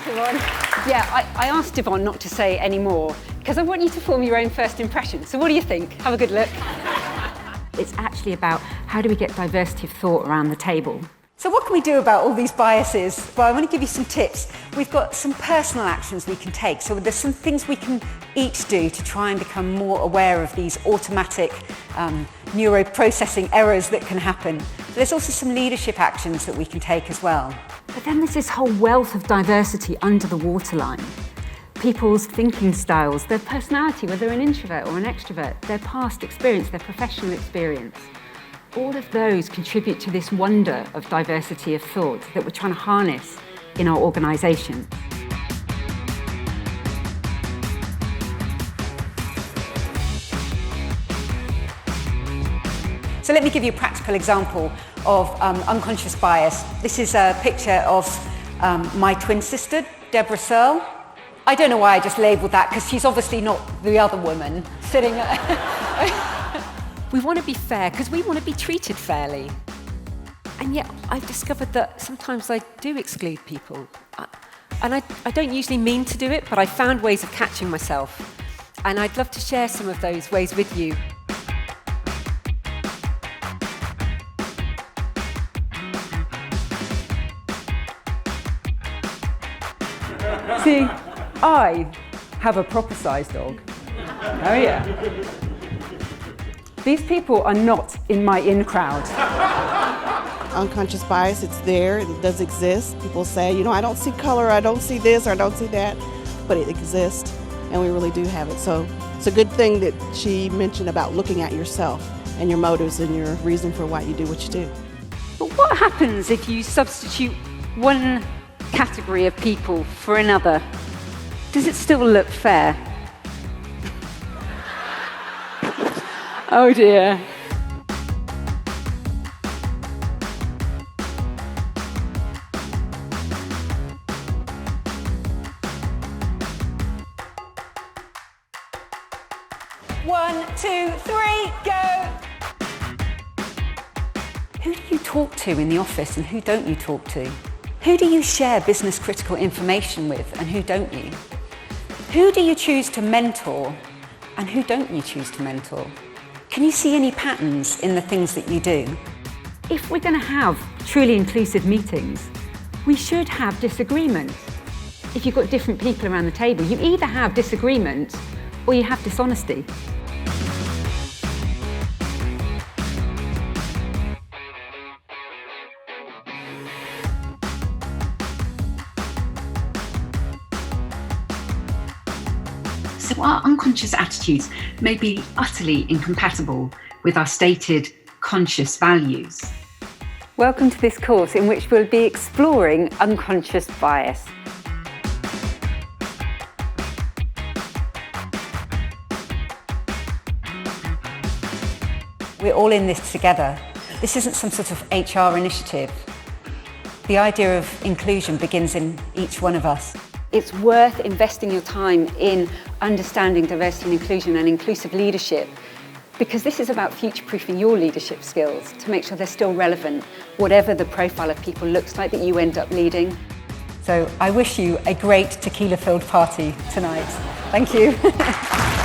Yvonne. Yeah, I asked Yvonne not to say any more because I want you to form your own first impression. So what do you think? Have a good look. It's actually about how do we get diversity of thought around the table. So what can we do about all these biases? Well, I want to give you some tips. We've got some personal actions we can take. So there's some things we can each do to try and become more aware of these automatic neuroprocessing errors that can happen. There's also some leadership actions that we can take as well. But then there's this whole wealth of diversity under the waterline. People's thinking styles, their personality, whether they're an introvert or an extrovert, their past experience, their professional experience. All of those contribute to this wonder of diversity of thought that we're trying to harness in our organisation. So let me give you a practical example of unconscious bias. This is a picture of my twin sister, Deborah Searle. I don't know why I just labelled that, because she's obviously not the other woman sitting We want to be fair because we want to be treated fairly. And yet I've discovered that sometimes I do exclude people. And I don't usually mean to do it, but I found ways of catching myself. And I'd love to share some of those ways with you. See, I have a proper size dog. Oh yeah. These people are not in my in crowd. Unconscious bias, it's there, it does exist. People say, you know, I don't see color, I don't see this, or I don't see that, but it exists, and we really do have it. So it's a good thing that she mentioned about looking at yourself and your motives and your reason for why you do what you do. But what happens if you substitute one category of people for another? Does it still look fair? Oh dear. One, two, three, go! Who do you talk to in the office and who don't you talk to? Who do you share business critical information with and who don't you? Who do you choose to mentor and who don't you choose to mentor? Can you see any patterns in the things that you do? If we're going to have truly inclusive meetings, we should have disagreement. If you've got different people around the table, you either have disagreement or you have dishonesty. So our unconscious attitudes may be utterly incompatible with our stated conscious values. Welcome to this course in which we'll be exploring unconscious bias. We're all in this together. This isn't some sort of HR initiative. The idea of inclusion begins in each one of us. It's worth investing your time in understanding diversity and inclusion and inclusive leadership, because this is about future-proofing your leadership skills to make sure they're still relevant, whatever the profile of people looks like that you end up leading. So I wish you a great tequila-filled party tonight. Thank you.